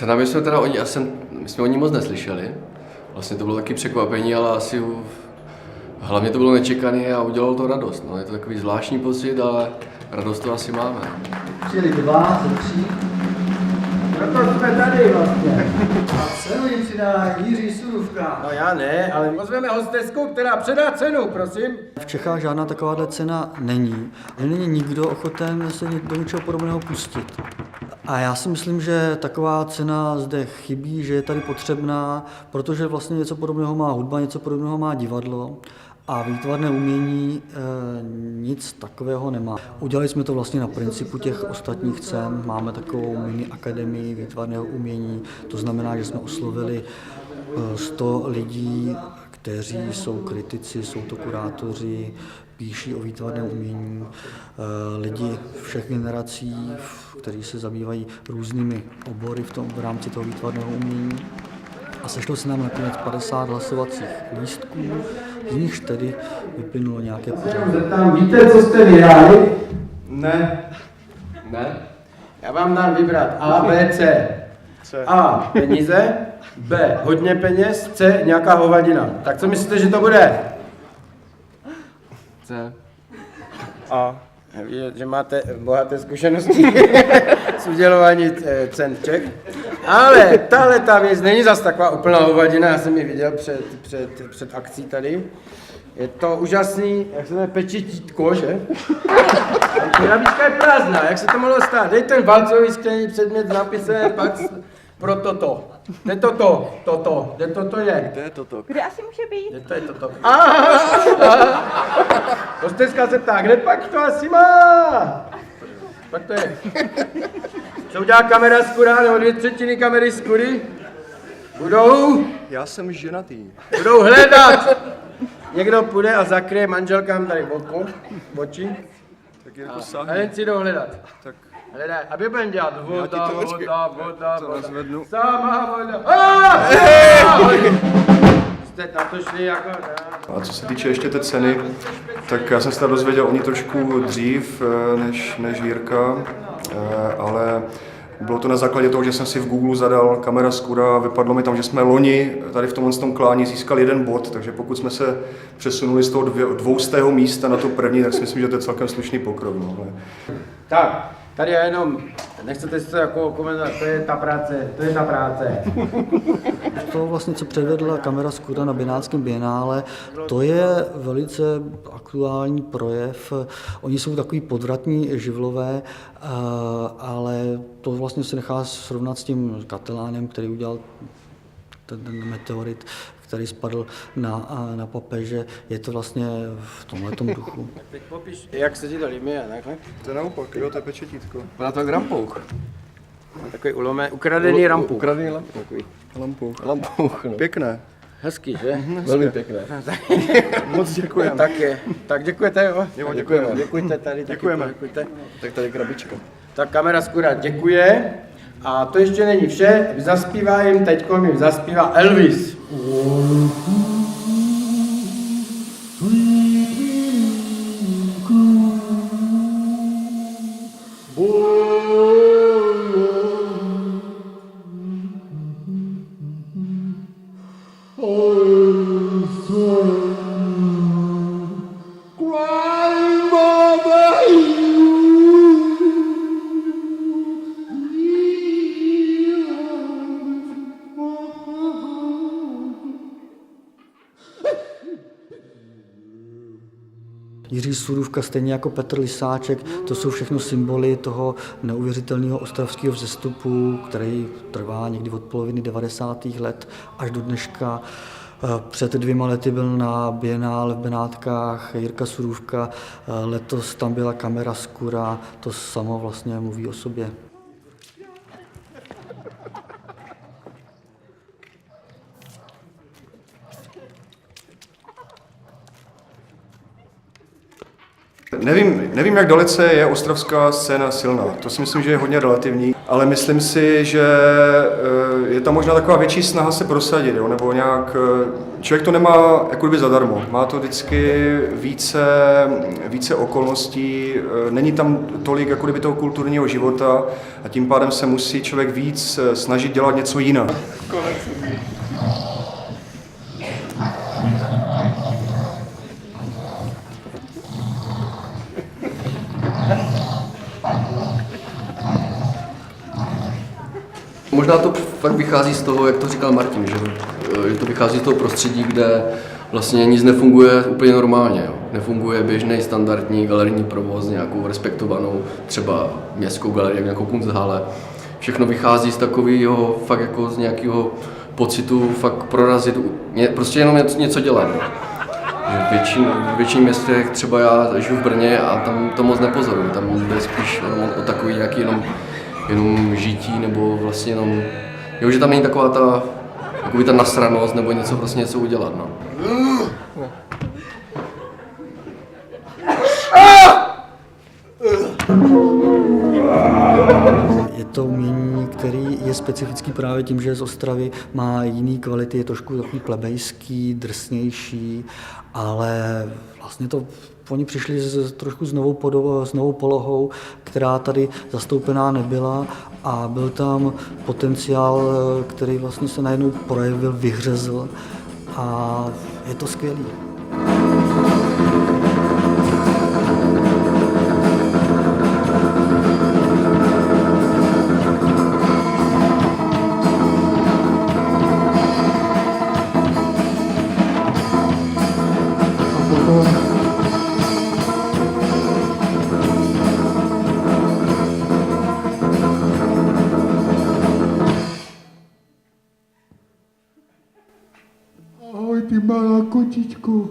Cena, my jsme o ní moc neslyšeli. Vlastně to bylo taky překvapení, ale hlavně to bylo nečekané a udělalo to radost. No, je to takový zvláštní pocit, ale radost to asi máme. Přijeli 2 ze 3. Proto jsme tady vlastně. A cenu jim přidá Jiří Surůvka. No já ne, ale pozveme hostesku, která předá cenu, prosím. V Čechách žádná takováhle cena není. Není nikdo ochoten se do něčeho podobného pustit. A já si myslím, že taková cena zde chybí, že je tady potřebná, protože vlastně něco podobného má hudba, něco podobného má divadlo a výtvarné umění nic takového nemá. Udělali jsme to vlastně na principu těch ostatních cen, máme takovou mini akademii výtvarného umění, to znamená, že jsme oslovili 100 lidí, kteří jsou kritici, jsou to kurátoři, píší o výtvarném umění, lidi všech generací, kteří se zabývají různými obory v rámci toho výtvarného umění. A sešlo se nám nakonec 50 hlasovacích lístků, z nichž tedy vyplynulo nějaké pořady. Víte, co jste vyhráli? Ne. Já vám dám vybrat A, B, C. A, peníze, B, hodně peněz, C, nějaká hovadina. Tak co myslíte, že to bude? C. A. Že máte bohaté zkušenosti s udělování cen v Čech. Ale tahle ta věc není zas taková úplná hovadina, já jsem ji viděl před akcí tady. Je to úžasný, jak se jmenuje, pečetítko, že? Ta krabička je prázdná, jak se to mohlo stát? Dej ten valcový sklený předmět s nápisem pak pro toto. Kde toto? Kde toto je? Kde je toto? Kde asi může být? Kde to je toto? Hosteská se ptá, kde pak to asi má? Pak to je. Co udělá kamera skura, nebo 2/3 kamery skury? Budou? Já jsem ženatý. Budou hledat! Někdo půjde a zakryje manželkám tady oči. Tak jako A jen si jdou hledat. Tak Hledaj, aby budeme dělat voda. to nezvednu. Sama voda. Jste na to šli jako... A co se týče ještě té ceny, tak já jsem se dozvěděl o ní trošku dřív než Jirka, ale bylo to na základě toho, že jsem si v Google zadal kamera skura a vypadlo mi tam, že jsme loni tady v tomhle kláni získali 1 bod, takže pokud jsme se přesunuli z toho 200. místa na to první, tak si myslím, že to je celkem slušný pokrok. No. Tak, tady je jenom, nechcete si to jako komentovat, to je ta práce. To vlastně, co předvedla kamera skura na Benátském bienále, to je velice aktuální projev. Oni jsou takový podvratní živlové, ale to vlastně se nechá srovnat s tím Katelánem, který udělal ten meteorit, který spadl na papeže. Je to vlastně v tomhletom duchu. Teď popiš, jak se ti to líbí a takhle. To je naopak, jo, to je pečetítko. Byla to jak rampouk. Takový ukradený rampu. Ukradený lampouch, no. Pěkné. Hezký, že? Velmi pěkné. Moc děkujeme. Tak děkujete, jo? Jo, děkujeme. Děkujte tady. Děkujeme. Děkujte. Tak tady krabička. Tak kamera skura děkuje. A to ještě není vše. Zaspívá jim zaspívá Elvis. Jiří Surůvka, stejně jako Petr Lisáček, to jsou všechno symboly toho neuvěřitelného ostravského vzestupu, který trvá někdy od poloviny 90. let až do dneška. Před 2 lety byl na bienále v Benátkách Jirka Surůvka, letos tam byla kamera skura, to samo vlastně mluví o sobě. Nevím, jak dalece je ostravská scéna silná. To si myslím, že je hodně relativní, ale myslím si, že je tam možná taková větší snaha se prosadit, jo? Nebo nějak, člověk to nemá jako kdyby zadarmo, má to vždycky více okolností, není tam tolik jako kdyby toho kulturního života a tím pádem se musí člověk víc snažit dělat něco jinak. Možná to fakt vychází z toho, jak to říkal Martin, že to vychází z toho prostředí, kde vlastně nic nefunguje úplně normálně. Jo. Nefunguje běžný standardní galerijní provoz, nějakou respektovanou třeba městskou galerii, nějakou Kunsthalle. Všechno vychází z takového, fakt jako z nějakého pocitu fakt prorazit, prostě jenom něco dělat. Jo. Že v většině městech, třeba já žiju v Brně a tam to moc nepozoruju, tam jde spíš o takový nějaký jenom žití, nebo vlastně jenom, jo, že tam není taková ta nasranost, nebo něco udělat, no. Je to umění, který je specifický právě tím, že je z Ostravy, má jiný kvality, je trošku takový plebejský, drsnější, ale vlastně to oni přišli trošku s novou polohou, která tady zastoupená nebyla a byl tam potenciál, který vlastně se najednou projevil, vyhřezl a je to skvělý. Ahoj, ty malá kočičko.